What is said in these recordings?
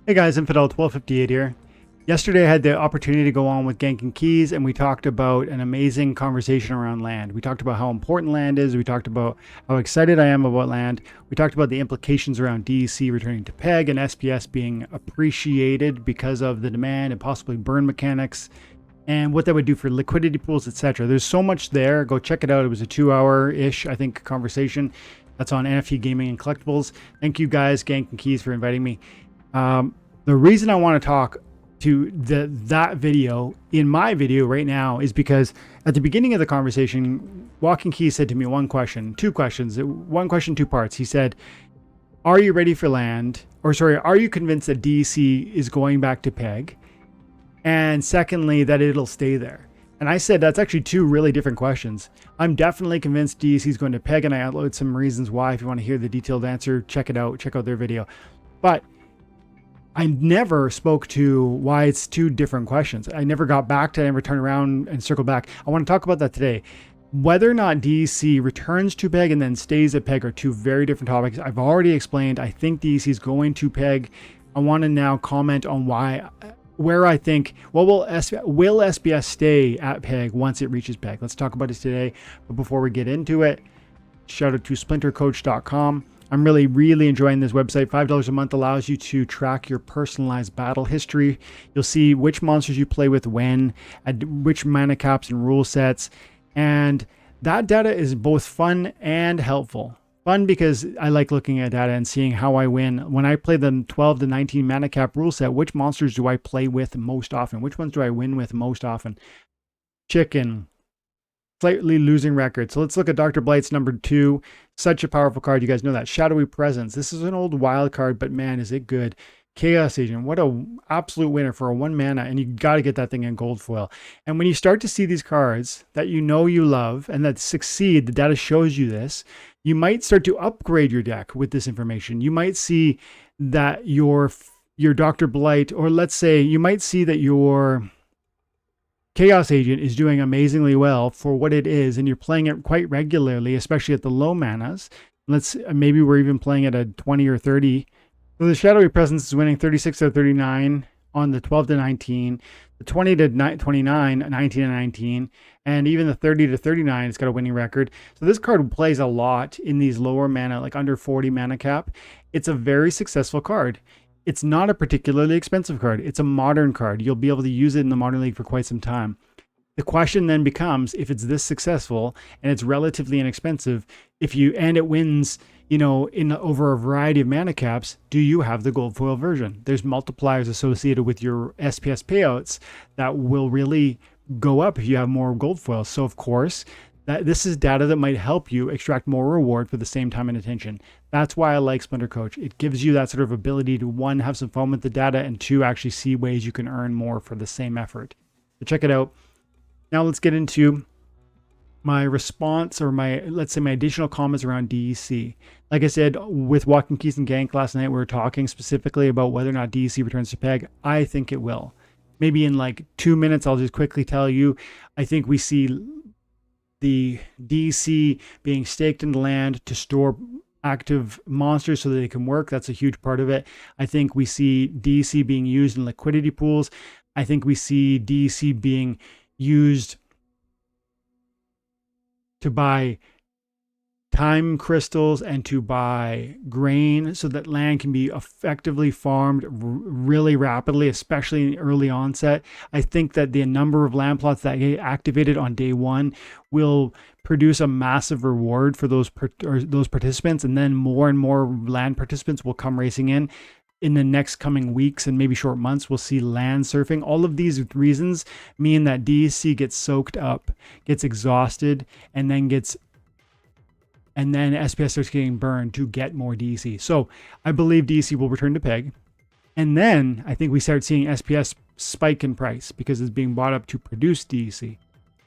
Hey guys, Infidel 1258 here. Yesterday I had the opportunity to go on with Genk and Keys and we talked about an amazing conversation around land. We talked about how important land is. We talked about how excited I am about land. We talked about the implications around DEC returning to PEG and SPS being appreciated because of the demand and possibly burn mechanics and what that would do for liquidity pools, etc. There's so much there. Go check it out. It was a 2-hour-ish, I think, conversation. That's on NFT Gaming and Collectibles. Thank you guys, Genk and Keys, for inviting me. The reason I want to talk to that video in my video right now is because at the beginning of the conversation, Walking Key said to me one question, two questions, one question, two parts. He said, are you ready for land? Or sorry, are you convinced that DEC is going back to PEG? And secondly, that it'll stay there. And I said, that's actually two really different questions. I'm definitely convinced DEC is going to PEG, and I outlined some reasons why. If you want to hear the detailed answer, check it out. Check out their video. But I never spoke to why it's two different questions. I never got back to it, I never turned around and circled back. I want to talk about that today. Whether or not DEC returns to PEG and then stays at PEG are two very different topics. I've already explained, I think DEC is going to PEG. I want to now comment on where I think, well, will SPS stay at PEG once it reaches PEG? Let's talk about it today. But before we get into it, shout out to splintercoach.com. I'm really enjoying this website. $5 a month allows you to track your personalized battle history. You'll see which monsters you play with when, at which mana caps and rule sets. And that data is both fun and helpful. Fun because I like looking at data and seeing how I win. When I play the 12 to 19 mana cap rule set, which monsters do I play with most often? Which ones do I win with most often? Chicken. Slightly losing record. So let's look at Dr. Blight's number 2. Such a powerful card. You guys know that. Shadowy Presence. This is an old wild card, but man, is it good. Chaos Agent. What a absolute winner for a 1 mana, and you got to get that thing in gold foil. And when you start to see these cards that you know you love and that succeed, the data shows you this, you might start to upgrade your deck with this information. You might see that your Dr. Blight, or let's say you might see that your Chaos Agent is doing amazingly well for what it is, and you're playing it quite regularly, especially at the low manas. Maybe we're even playing it at 20 or 30. So the Shadowy Presence is winning 36 out of 39 on the 12 to 19, the 20 to 29, 19 to 19, and even the 30 to 39, it's got a winning record. So this card plays a lot in these lower mana, like under 40 mana cap. It's a very successful card. It's not a particularly expensive card. It's a modern card. You'll be able to use it in the Modern League for quite some time. The question then becomes, if it's this successful and it's relatively inexpensive, and it wins, over a variety of mana caps, do you have the gold foil version? There's multipliers associated with your SPS payouts that will really go up if you have more gold foils. So of course, this is data that might help you extract more reward for the same time and attention. That's why I like Splinter Coach. It gives you that sort of ability to, 1, have some fun with the data, and 2, actually see ways you can earn more for the same effort. So check it out. Now let's get into my response, or let's say my additional comments around DEC. Like I said, with Walking Keys and Genk last night, we were talking specifically about whether or not DEC returns to PEG. I think it will. Maybe in like 2 minutes, I'll just quickly tell you, I think we see the DEC being staked in the land to store active monsters so that they can work. That's a huge part of it. I think we see DEC being used in liquidity pools. I think we see DEC being used to buy time crystals and to buy grain so that land can be effectively farmed really rapidly, especially in the early onset. I think that the number of land plots that get activated on day 1 will produce a massive reward for those participants, and then more and more land participants will come racing in the next coming weeks and maybe short months. We'll see land surfing. All of these reasons mean that DEC gets soaked up, gets exhausted, and then SPS starts getting burned to get more DEC. So I believe DEC will return to PEG. And then I think we start seeing SPS spike in price because it's being bought up to produce DEC.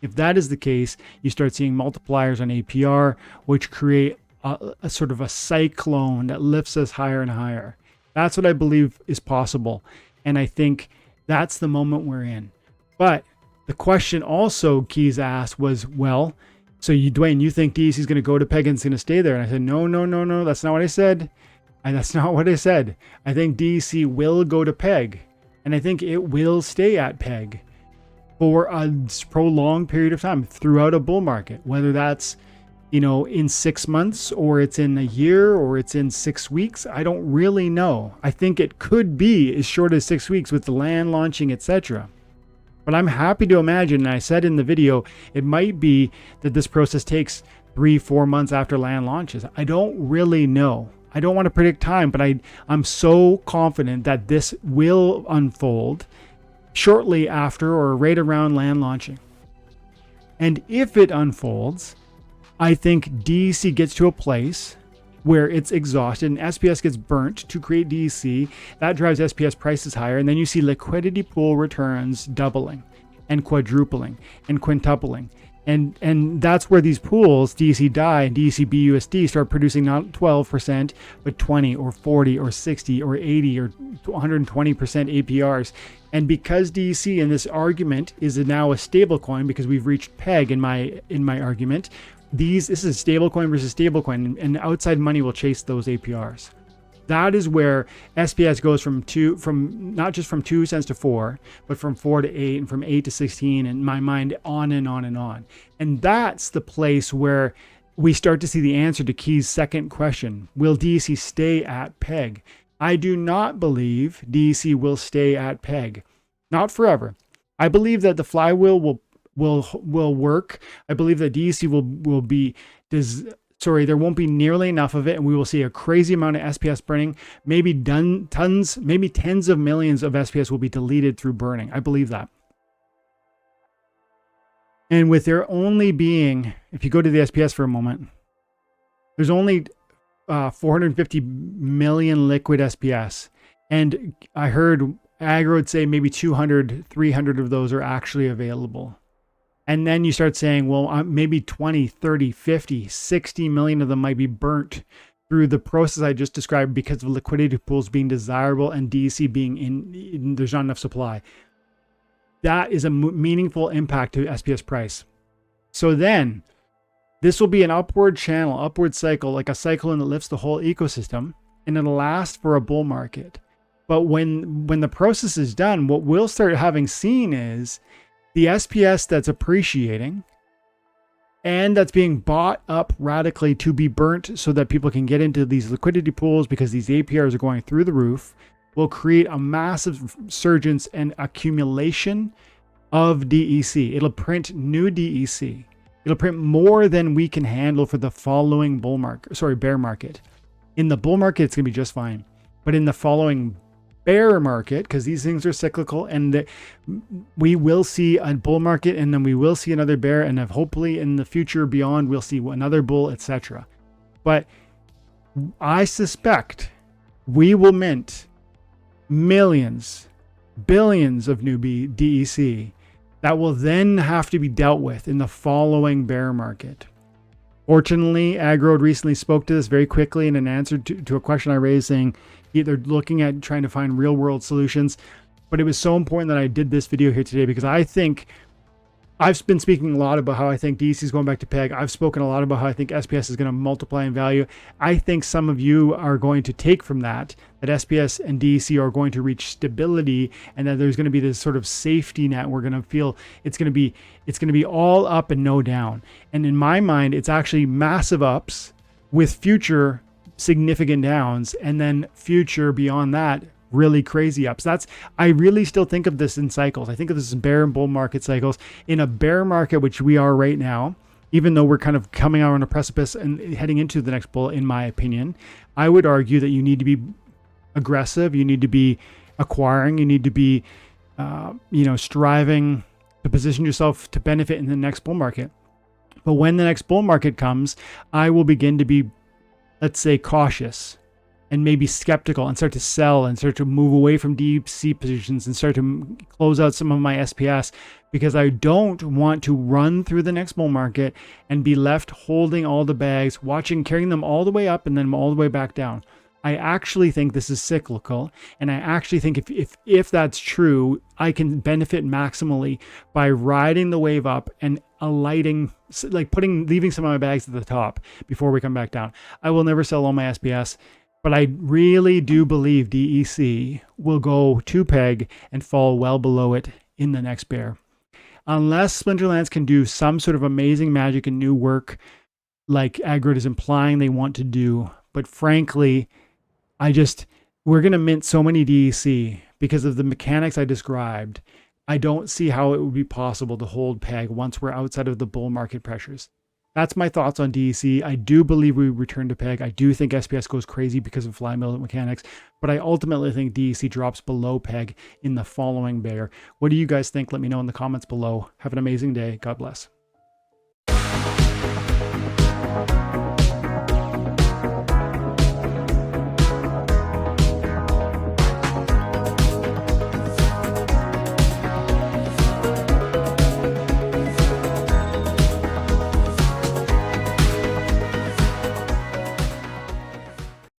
If that is the case, you start seeing multipliers on APR, which create a sort of a cyclone that lifts us higher and higher. That's what I believe is possible. And I think that's the moment we're in. But the question also Keys asked was, well, so Dwayne, you think DEC is going to go to PEG and it's going to stay there? And I said, no, that's not what I said. And that's not what I said. I think DEC will go to peg, and I think it will stay at peg for a prolonged period of time throughout a bull market, whether that's, you know, in 6 months or it's in a year or it's in 6 weeks. I don't really know. I think it could be as short as 6 weeks with the land launching, etc. But I'm happy to imagine, and I said in the video, it might be that this process takes 3-4 months after land launches. I don't really know. I don't want to predict time, but I'm so confident that this will unfold shortly after or right around land launching. And if it unfolds, I think DEC gets to a place where it's exhausted and SPS gets burnt to create DEC. That drives SPS prices higher. And then you see liquidity pool returns doubling and quadrupling and quintupling. And that's where these pools, DEC DAI and DEC BUSD, start producing not 12%, but 20 or 40 or 60 or 80 or 120% APRs. And because DEC in this argument is now a stable coin, because we've reached peg in my argument, this is stable coin versus stable coin, and outside money will chase those APRs. That is where SPS goes from not just from 2 cents to 4, but from 4 to 8 and from 8 to 16, in my mind, on and on and on. And that's the place where we start to see the answer to Key's second question. Will DEC stay at peg? I do not believe DEC will stay at peg. Not forever. I believe that the flywheel will work. I believe that DEC will be there won't be nearly enough of it, and we will see a crazy amount of SPS burning. Maybe tens of millions of SPS will be deleted through burning. I believe that. And with there only being, if you go to the SPS for a moment, there's only 450 million liquid SPS. And I heard Agro would say maybe 200, 300 of those are actually available. And then you start saying, well, maybe 20, 30, 50, 60 million of them might be burnt through the process I just described because of liquidity pools being desirable and DEC being there's not enough supply. That is a meaningful impact to SPS price. So then this will be an upward channel, upward cycle, like a cyclone that lifts the whole ecosystem, and it'll last for a bull market. But when the process is done, what we'll start having seen is the SPS that's appreciating and that's being bought up radically to be burnt so that people can get into these liquidity pools because these APRs are going through the roof, will create a massive surgence and accumulation of DEC. It'll print new DEC. It'll print more than we can handle for the following bear market. In the bull market, it's going to be just fine. But in the following bear market, because these things are cyclical, and we will see a bull market, and then we will see another bear, and hopefully in the future beyond we'll see another bull, etc. But I suspect we will mint millions, billions of new DEC that will then have to be dealt with in the following bear market. Fortunately, Agro recently spoke to this very quickly in an answer to a question I raised, saying they're looking at trying to find real world solutions. But it was so important that I did this video here today, because I think I've been speaking a lot about how I think DEC is going back to peg. I've spoken a lot about how I think SPS is going to multiply in value. I think some of you are going to take from that SPS and DEC are going to reach stability, and that there's going to be this sort of safety net. We're going to feel it's going to be all up and no down. And in my mind, it's actually massive ups with future significant downs, and then future beyond that really crazy ups. I really still think of this in cycles. I think of this as bear and bull market cycles. In a bear market, which we are right now, even though we're kind of coming out on a precipice and heading into the next bull, in my opinion, I would argue that you need to be aggressive. You need to be acquiring. You need to be, striving to position yourself to benefit in the next bull market. But when the next bull market comes, I will begin to be, let's say, cautious and maybe skeptical, and start to sell and start to move away from DEC positions and start to close out some of my SPS, because I don't want to run through the next bull market and be left holding all the bags, carrying them all the way up and then all the way back down. I actually think this is cyclical, and I actually think if that's true, I can benefit maximally by riding the wave up and alighting, like leaving some of my bags at the top before we come back down. I will never sell all my SPS, But I really do believe DEC will go to peg and fall well below it in the next bear. Unless Splinterlands can do some sort of amazing magic and new work like Aggro is implying they want to do. But frankly, we're going to mint so many DEC because of the mechanics I described. I don't see how it would be possible to hold peg once we're outside of the bull market pressures. That's my thoughts on DEC. I do believe we return to peg. I do think SPS goes crazy because of fly mill mechanics, but I ultimately think DEC drops below peg in the following bear. What do you guys think? Let me know in the comments below. Have an amazing day. God bless.